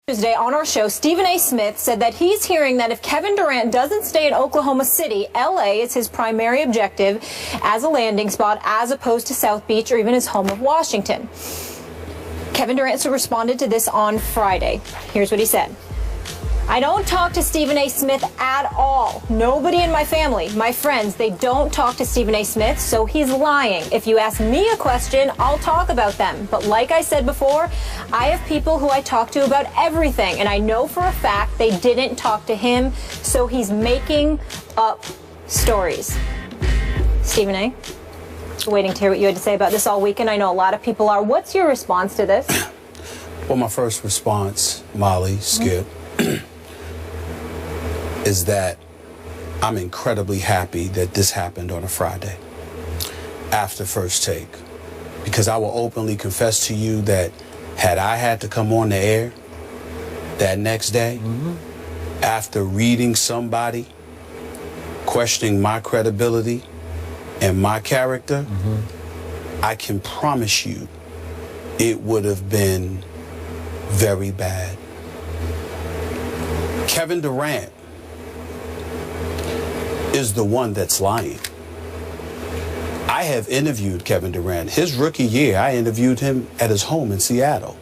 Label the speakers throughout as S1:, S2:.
S1: Tuesday on our show, Stephen A. Smith said that he's hearing that if Kevin Durant doesn't stay in Oklahoma City, L.A. is his primary objective as a landing spot as opposed to South Beach or even his home of Washington. Kevin Durant responded to this on Friday. Here's what he said. I don't talk to Stephen A. Smith at all. Nobody in my family, my friends, they don't talk to Stephen A. Smith, so he's lying. If you ask me a question, I'll talk about them. But like I said before, I have people who I talk to about everything, and I know for a fact they didn't talk to him, so he's making up stories. Stephen A., waiting to hear what you had to say about this all weekend. I know a lot of people are. What's your response to this?
S2: Well, my first response, Molly, Skip, is that I'm incredibly happy that this happened on a Friday after First Take, because I will openly confess to you that had I had to come on the air that next day after reading somebody questioning my credibility and my character, I can promise you it would have been very bad. Kevin Durant is the one that's lying. I have interviewed Kevin Durant. His rookie year, I interviewed him at his home in Seattle.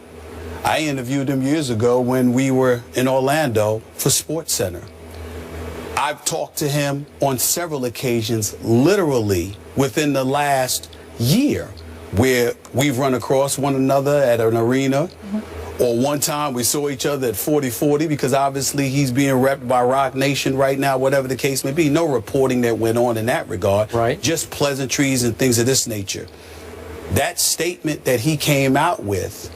S2: I interviewed him years ago when we were in Orlando for SportsCenter. I've talked to him on several occasions, literally within the last year, where we've run across one another at an arena. Or one time we saw each other at 40-40, because obviously he's being repped by Rock Nation right now, whatever the case may be. No reporting that went on in that regard. Right. Just pleasantries and things of this nature. That statement that he came out with,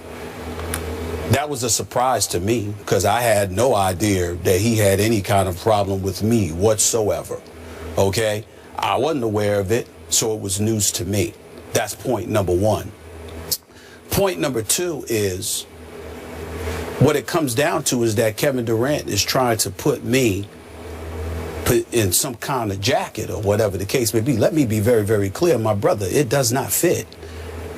S2: that was a surprise to me, because I had no idea that he had any kind of problem with me whatsoever. Okay? I wasn't aware of it, so it was news to me. That's point number one. Point number two is, what it comes down to is that Kevin Durant is trying to put me in some kind of jacket or whatever the case may be. Let me be very, very clear, my brother, it does not fit.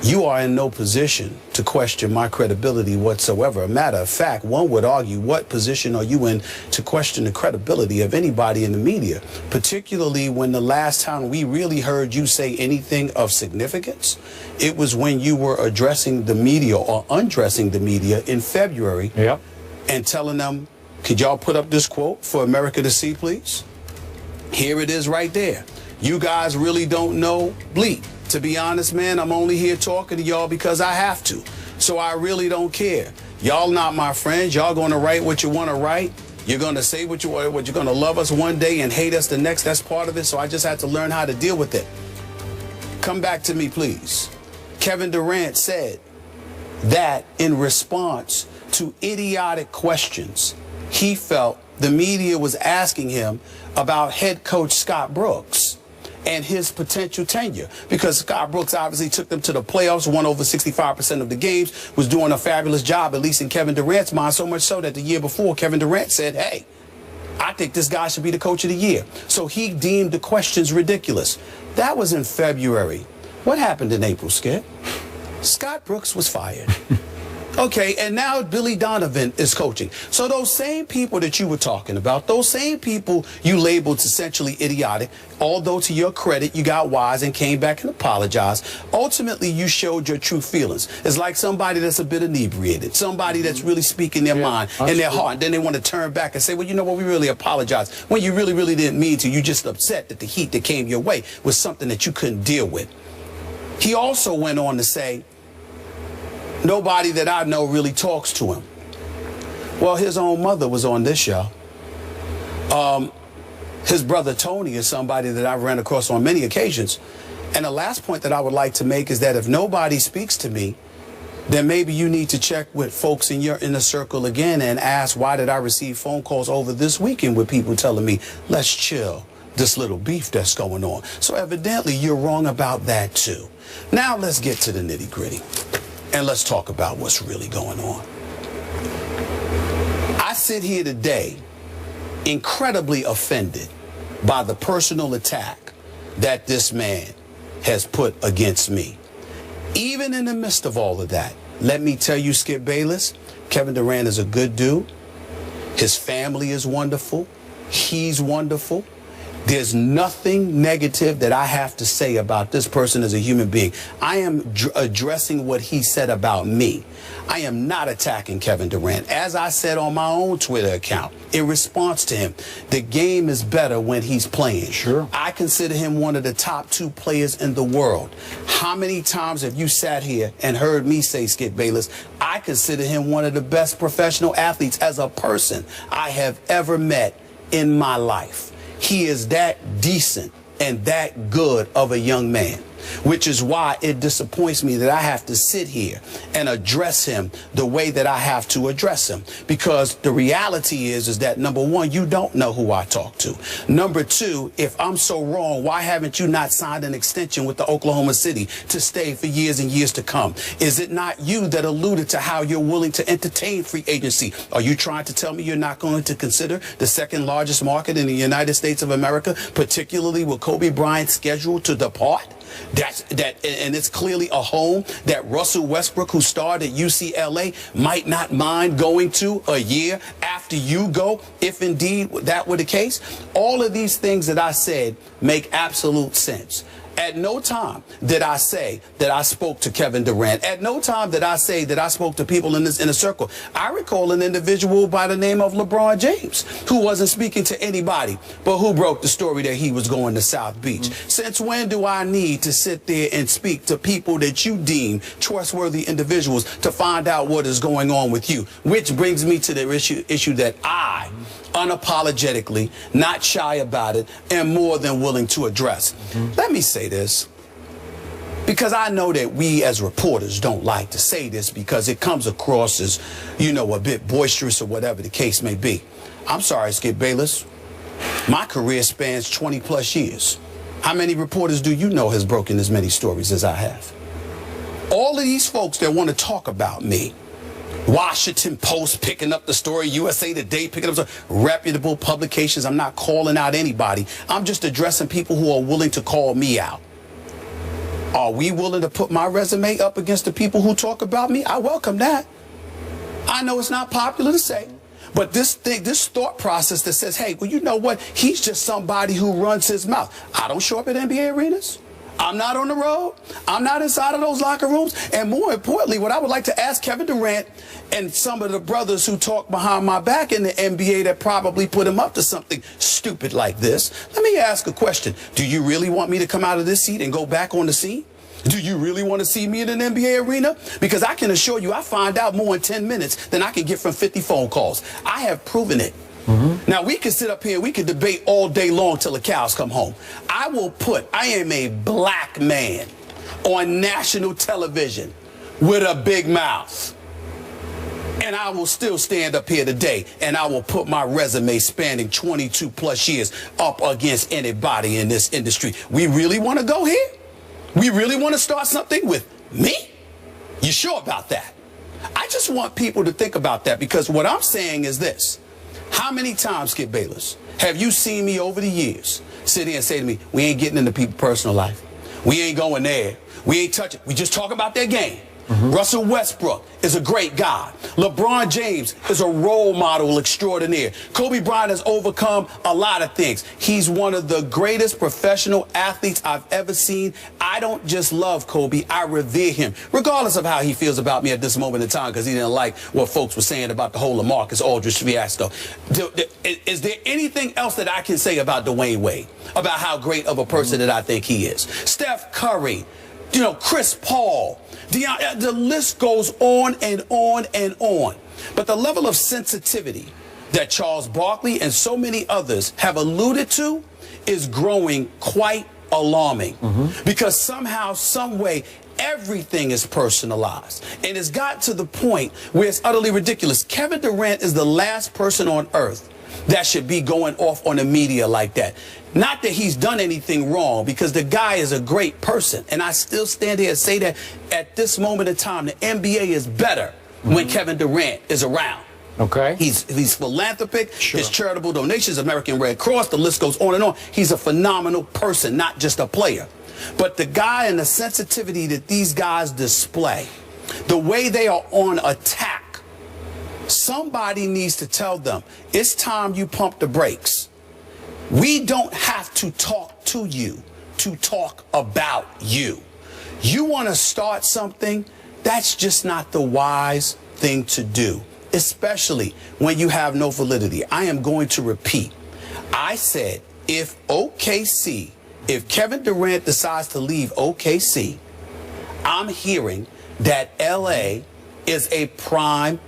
S2: You are in no position to question my credibility whatsoever. A matter of fact, one would argue, what position are you in to question the credibility of anybody in the media, particularly when the last time we really heard you say anything of significance, it was when you were addressing the media or undressing the media in February and telling them, could y'all put up this quote for America to see, please? Here it is right there. You guys really don't know bleep. To be honest, man, I'm only here talking to y'all because I have to. So I really don't care. Y'all not my friends. Y'all going to write what you want to write. You're going to say what you want. You're going to love us one day and hate us the next. That's part of it. So I just had to learn how to deal with it. Come back to me, please. Kevin Durant said that in response to idiotic questions he felt the media was asking him about head coach Scott Brooks and his potential tenure, because Scott Brooks obviously took them to the playoffs, won over 65% of the games, was doing a fabulous job, at least in Kevin Durant's mind, so much so that the year before, Kevin Durant said, hey, I think this guy should be the coach of the year. So he deemed the questions ridiculous. That was in February. What happened in April, Skip? Scott Brooks was fired. Okay, and now Billy Donovan is coaching. So those same people that you were talking about, those same people you labeled essentially idiotic, although to your credit, you got wise and came back and apologized. Ultimately, you showed your true feelings. It's like somebody that's a bit inebriated, somebody that's really speaking their mind and their heart, and then they want to turn back and say, well, you know what, we really apologize. When you really, really didn't mean to. You just upset that the heat that came your way was something that you couldn't deal with. He also went on to say, nobody that I know really talks to him. Well, his own mother was on this show. His brother Tony is somebody that I've ran across on many occasions. And the last point that I would like to make is that if nobody speaks to me, then maybe you need to check with folks in your inner circle again and ask, why did I receive phone calls over this weekend with people telling me, let's chill, this little beef that's going on. So evidently you're wrong about that too. Now let's get to the nitty-gritty. And let's talk about what's really going on. I sit here today incredibly offended by the personal attack that this man has put against me. Even in the midst of all of that, Let me tell you, Skip Bayless, Kevin Durant is a good dude. His family is wonderful. He's wonderful. There's nothing negative that I have to say about this person as a human being. I am addressing what he said about me. I am not attacking Kevin Durant. As I said on my own Twitter account, in response to him, the game is better when he's playing.
S3: Sure.
S2: I consider him one of the top 2 players in the world. How many times have you sat here and heard me say, Skip Bayless, I consider him one of the best professional athletes as a person I have ever met in my life. He is that decent and that good of a young man, which is why it disappoints me that I have to sit here and address him the way that I have to address him. Because the reality is that, number one, you don't know who I talk to. Number two, if I'm so wrong, why haven't you not signed an extension with the Oklahoma City to stay for years and years to come? Is it not you that alluded to how you're willing to entertain free agency? Are you trying to tell me you're not going to consider the second largest market in the United States of America, particularly with Kobe Bryant scheduled to depart? And it's clearly a home that Russell Westbrook, who starred at UCLA, might not mind going to a year after you go, if indeed that were the case. All of these things that I said make absolute sense. At no time did I say that I spoke to Kevin Durant. At no time did I say that I spoke to people in this inner circle. I recall an individual by the name of LeBron James, who wasn't speaking to anybody, but who broke the story that he was going to South Beach. Since when do I need to sit there and speak to people that you deem trustworthy individuals to find out what is going on with you? Which brings me to the issue that I, unapologetically, not shy about it, and more than willing to address. Let me say this, because I know that we as reporters don't like to say this because it comes across as, you know, a bit boisterous or whatever the case may be. I'm sorry, Skip Bayless. My career spans 20 plus years. How many reporters do you know has broken as many stories as I have? All of these folks that want to talk about me, Washington Post picking up the story, USA Today picking up the story, reputable publications. I'm not calling out anybody. I'm just addressing people who are willing to call me out. Are we willing to put my resume up against the people who talk about me? I welcome that. I know it's not popular to say, but this thought process that says, hey, well, you know what? He's just somebody who runs his mouth. I don't show up at NBA arenas. I'm not on the road. I'm not inside of those locker rooms. And more importantly, what I would like to ask Kevin Durant and some of the brothers who talk behind my back in the NBA that probably put him up to something stupid like this, let me ask a question. Do you really want me to come out of this seat and go back on the scene? Do you really want to see me in an NBA arena? Because I can assure you I find out more in 10 minutes than I can get from 50 phone calls. I have proven it. Now, we can sit up here, we can debate all day long till the cows come home. I am a black man on national television with a big mouth. And I will still stand up here today and I will put my resume spanning 22 plus years up against anybody in this industry. We really want to go here? We really want to start something with me? You sure about that? I just want people to think about that, because what I'm saying is this. How many times, Skip Bayless, have you seen me over the years sit here and say to me, we ain't getting into people's personal life. We ain't going there. We ain't touching. We just talk about their game. Russell Westbrook is a great guy. LeBron James is a role model extraordinaire. Kobe Bryant has overcome a lot of things. He's one of the greatest professional athletes I've ever seen. I don't just love Kobe, I revere him, regardless of how he feels about me at this moment in time, because he didn't like what folks were saying about the whole LaMarcus Aldridge fiasco. Is there anything else that I can say about Dwayne Wade, about how great of a person that I think he is? Steph Curry, you know, Chris Paul, the list goes on and on and on. But the level of sensitivity that Charles Barkley and so many others have alluded to is growing quite alarming. Because somehow, some way, everything is personalized. And it's got to the point where it's utterly ridiculous. Kevin Durant is the last person on earth that should be going off on the media like that. Not that he's done anything wrong, because the guy is a great person. And I still stand here and say that at this moment in time, the NBA is better when Kevin Durant is around.
S3: Okay.
S2: He's philanthropic, his charitable donations, American Red Cross, the list goes on and on. He's a phenomenal person, not just a player. But the guy and the sensitivity that these guys display the way they are on attack, somebody needs to tell them, it's time you pump the brakes. We don't have to talk to you to talk about you. You want to start something, that's just not the wise thing to do, especially when you have no validity. I am going to repeat. I said, if Kevin Durant decides to leave OKC, I'm hearing that LA is a prime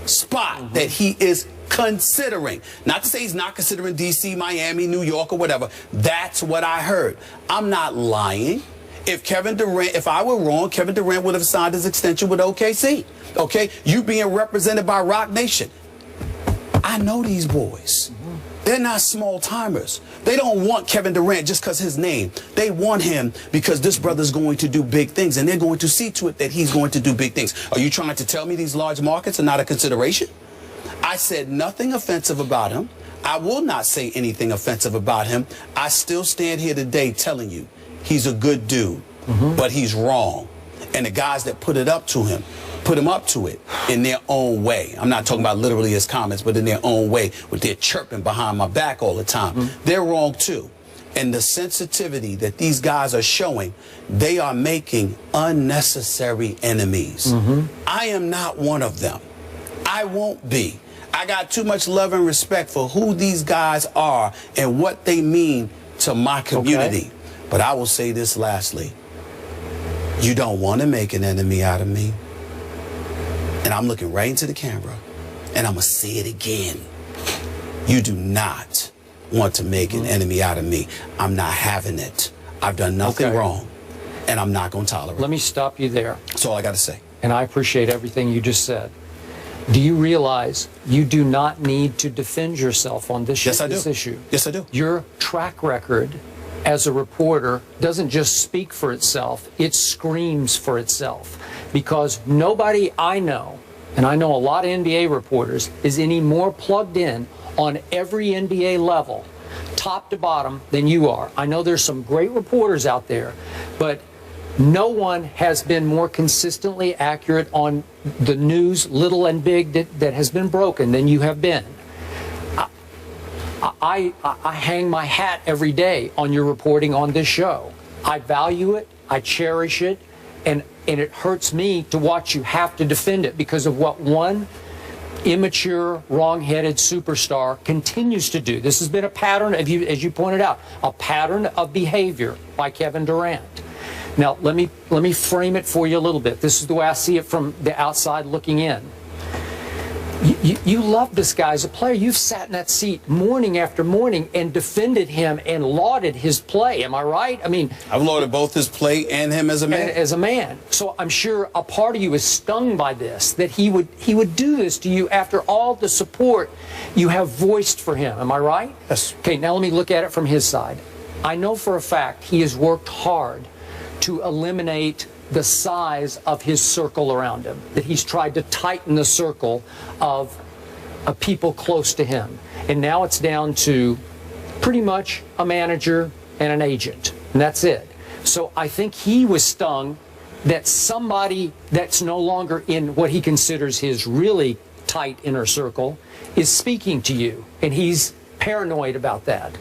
S2: spot that he is considering. Not to say he's not considering DC, Miami, New York, or whatever. That's what I heard. I'm not lying. If I were wrong, Kevin Durant would have signed his extension with OKC. Okay? You being represented by Rock Nation. I know these boys. They're not small timers. They don't want Kevin Durant just because his name. They want him because this brother's going to do big things, and they're going to see to it that he's going to do big things. Are you trying to tell me these large markets are not a consideration? I said nothing offensive about him. I will not say anything offensive about him. I still stand here today telling you he's a good dude, but he's wrong. And the guys that put him up to it in their own way. I'm not talking about literally his comments, but in their own way, with their chirping behind my back all the time. They're wrong too. And the sensitivity that these guys are showing, they are making unnecessary enemies. I am not one of them. I won't be. I got too much love and respect for who these guys are and what they mean to my community. But I will say this lastly. You don't want to make an enemy out of me. And I'm looking right into the camera, and I'm going to say it again. You do not want to make an enemy out of me. I'm not having it. I've done nothing wrong, and I'm not going to tolerate it.
S3: Let me stop you there.
S2: That's all I got to say.
S3: And I appreciate everything you just said. Do you realize you do not need to defend yourself on this, this issue?
S2: Yes, I do.
S3: Your track record as a reporter doesn't just speak for itself, it screams for itself. Because nobody I know, and I know a lot of NBA reporters, is any more plugged in on every NBA level, top to bottom, than you are. I know there's some great reporters out there, but no one has been more consistently accurate on the news, little and big, that has been broken than you have been. I hang my hat every day on your reporting on this show. I value it, I cherish it, and it hurts me to watch you have to defend it because of what one immature, wrong-headed superstar continues to do. This has been a pattern, as you pointed out, a pattern of behavior by Kevin Durant. Now, let me frame it for you a little bit. This is the way I see it from the outside looking in. You love this guy as a player. You've sat in that seat morning after morning and defended him and lauded his play. Am I right? I mean,
S2: I've lauded both his play and him as a man.
S3: As a man. So I'm sure a part of you is stung by this, that he would do this to you after all the support you have voiced for him. Am I right?
S2: Yes.
S3: Okay, now let me look at it from his side. I know for a fact he has worked hard to eliminate the size of his circle around him, that he's tried to tighten the circle of people close to him. And now it's down to pretty much a manager and an agent, and that's it. So I think he was stung that somebody that's no longer in what he considers his really tight inner circle is speaking to you, and he's paranoid about that.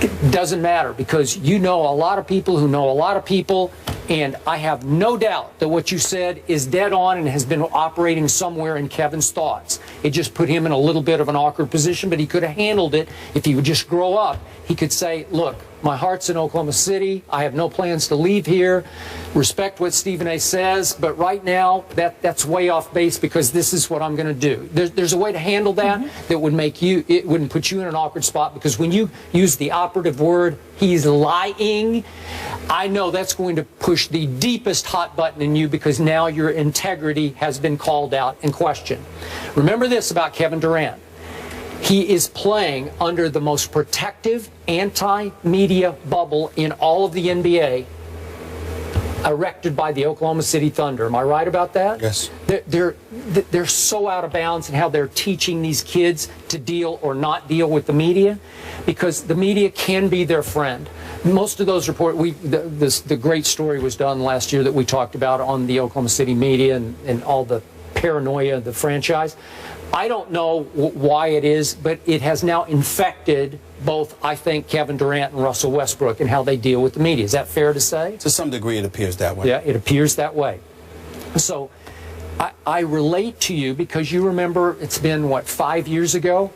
S3: It doesn't matter, because you know a lot of people who know a lot of people, and I have no doubt that what you said is dead on and has been operating somewhere in Kevin's thoughts. It just put him in a little bit of an awkward position, but he could have handled it if he would just grow up. He could say, look, my heart's in Oklahoma City. I have no plans to leave here. Respect what Stephen A. says, but right now that's way off base because this is what I'm going to do. There's a way to handle that that would make you, it wouldn't put you in an awkward spot, because when you use the operative word, he's lying, I know that's going to push the deepest hot button in you, because now your integrity has been called out and questioned. Remember this about Kevin Durant. He is playing under the most protective anti-media bubble in all of the NBA. erected by the Oklahoma City Thunder. Am I right about that?
S2: Yes.
S3: They're so out of bounds in how they're teaching these kids to deal or not deal with the media, because the media can be their friend. Most of those reports, the great story was done last year that we talked about on the Oklahoma City media and all the paranoia of the franchise. I don't know why it is, but it has now infected both, I think, Kevin Durant and Russell Westbrook and how they deal with the media. Is that fair to say?
S2: To some degree, it appears that way.
S3: Yeah, it appears that way. So I relate to you because you remember it's been, what, 5 years ago?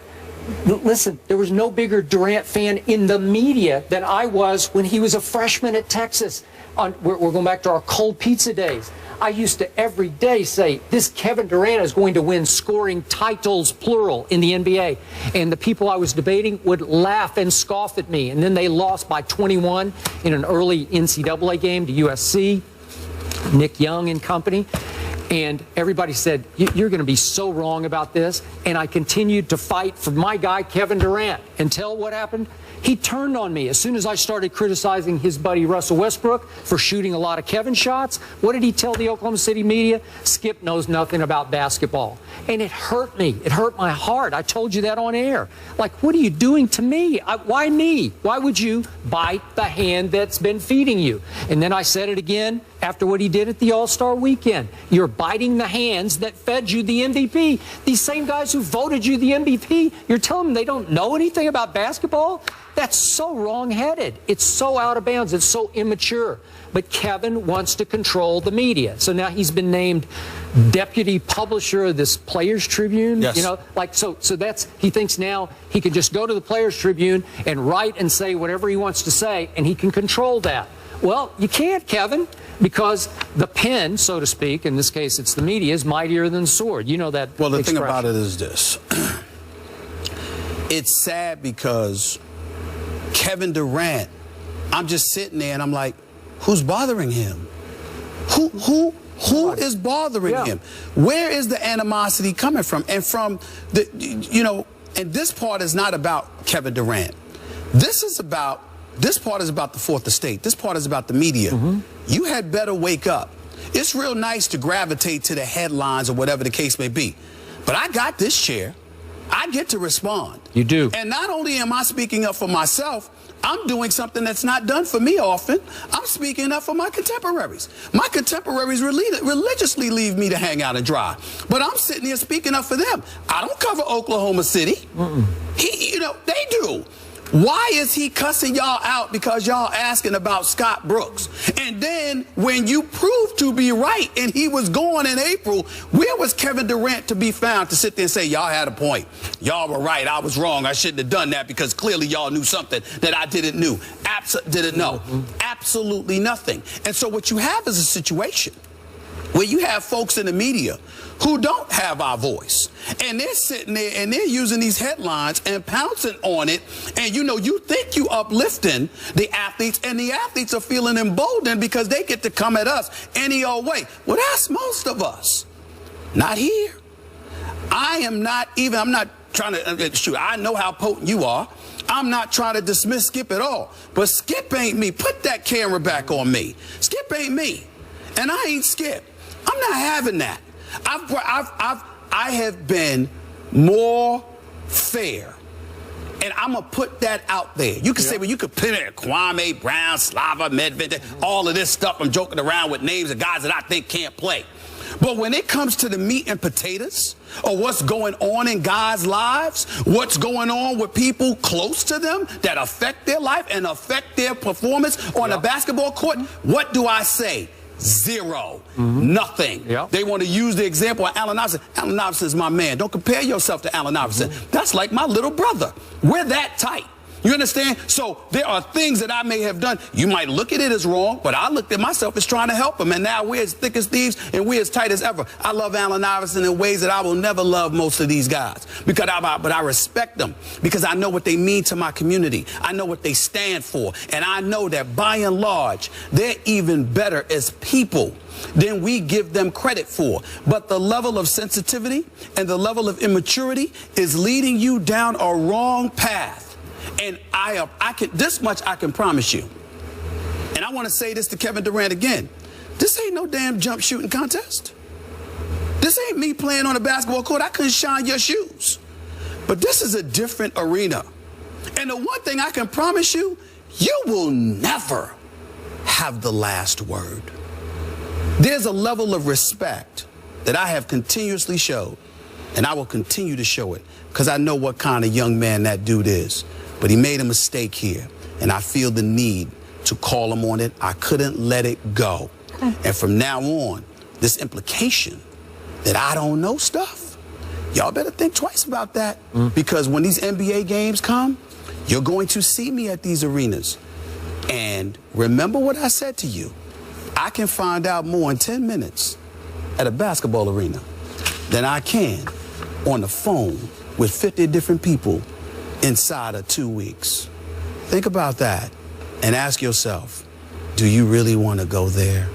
S3: Listen, there was no bigger Durant fan in the media than I was when he was a freshman at Texas. We're going back to our cold pizza days. I used to every day say, this Kevin Durant is going to win scoring titles, plural, in the NBA. And the people I was debating would laugh and scoff at me. And then they lost by 21 in an early NCAA game to USC, Nick Young and company. And everybody said, you're going to be so wrong about this. And I continued to fight for my guy, Kevin Durant, until what happened? He turned on me as soon as I started criticizing his buddy Russell Westbrook for shooting a lot of Kevin shots. What did he tell the Oklahoma City media? Skip knows nothing about basketball. And it hurt me. It hurt my heart. I told you that on air. Like, what are you doing to me? Why me? Why would you bite the hand that's been feeding you? And then I said it again after what he did at the All-Star weekend. You're biting the hands that fed you the MVP. These same guys who voted you the MVP, you're telling them they don't know anything about basketball? That's so wrong-headed. It's so out of bounds. It's so immature. But Kevin wants to control the media. So now he's been named deputy publisher of this Players Tribune.
S2: Yes.
S3: You know, like, so that's, he thinks now he can just go to the Players Tribune and write and say whatever he wants to say, and he can control that. Well, you can't, Kevin, because the pen, so to speak, in this case it's the media, is mightier than the sword. You know that
S2: Well, the
S3: expression.
S2: thing about it is this. It's sad because Kevin Durant, I'm just sitting there and I'm like, who's bothering him? Who is bothering him? Where is the animosity coming from? And from the, you know, and this part is not about Kevin Durant. This part is about the fourth estate. This part is about the media. You had better wake up. It's real nice to gravitate to the headlines or whatever the case may be. But I got this chair. I get to respond.
S3: You do.
S2: And not only am I speaking up for myself, I'm doing something that's not done for me often. I'm speaking up for my contemporaries. My contemporaries religiously leave me to hang out and dry. But I'm sitting here speaking up for them. I don't cover Oklahoma City. You know, they do. Why is he cussing y'all out because y'all asking about Scott Brooks? And then when you proved to be right and he was gone in April, where was Kevin Durant to be found to sit there and say, y'all had a point. Y'all were right. I was wrong. I shouldn't have done that because clearly y'all knew something that I didn't know. Absolutely nothing. And so what you have is a situation where you have folks in the media who don't have our voice. And they're sitting there and they're using these headlines and pouncing on it. And, you know, you think you uplifting the athletes, and the athletes are feeling emboldened because they get to come at us any old way. Well, that's most of us. Not here. I'm not trying to, shoot, I know how potent you are. I'm not trying to dismiss Skip at all. But Skip ain't me. Put that camera back on me. Skip ain't me. And I ain't Skip. I'm not having that. I have been more fair. And I'm going to put that out there. You can say, well, you could put it Kwame Brown, Slava Medvedev, all of this stuff. I'm joking around with names of guys that I think can't play. But when it comes to the meat and potatoes, or what's going on in guys' lives, what's going on with people close to them that affect their life and affect their performance on a basketball court, what do I say? Zero. Nothing. They want to use the example of Allen Iverson. Allen Iverson is my man. Don't compare yourself to Allen Iverson. That's like my little brother. We're that tight. You understand? So there are things that I may have done. You might look at it as wrong, but I looked at myself as trying to help him. And now we're as thick as thieves and we're as tight as ever. I love Allen Iverson in ways that I will never love most of these guys. But I respect them because I know what they mean to my community. I know what they stand for. And I know that by and large, they're even better as people than we give them credit for. But the level of sensitivity and the level of immaturity is leading you down a wrong path. And this much I can promise you. And I want to say this to Kevin Durant again. This ain't no damn jump shooting contest. This ain't me playing on a basketball court. I couldn't shine your shoes. But this is a different arena. And the one thing I can promise you, you will never have the last word. There's a level of respect that I have continuously showed, and I will continue to show it, because I know what kind of young man that dude is. But he made a mistake here, and I feel the need to call him on it. I couldn't let it go. And from now on, this implication that I don't know stuff, y'all better think twice about that, because when these NBA games come, you're going to see me at these arenas. And remember what I said to you. I can find out more in 10 minutes at a basketball arena than I can on the phone with 50 different people inside of 2 weeks. Think about that and ask yourself, do you really want to go there?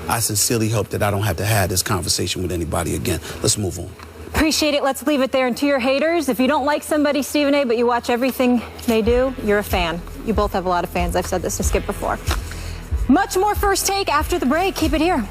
S2: I sincerely hope that I don't have to have this conversation with anybody again. Let's move on.
S1: Appreciate it. Let's leave it there. And to your haters, if you don't like somebody, Stephen A., but you watch everything they do, you're a fan. You both have a lot of fans. I've said this to Skip before. Much more First Take after the break. Keep it here.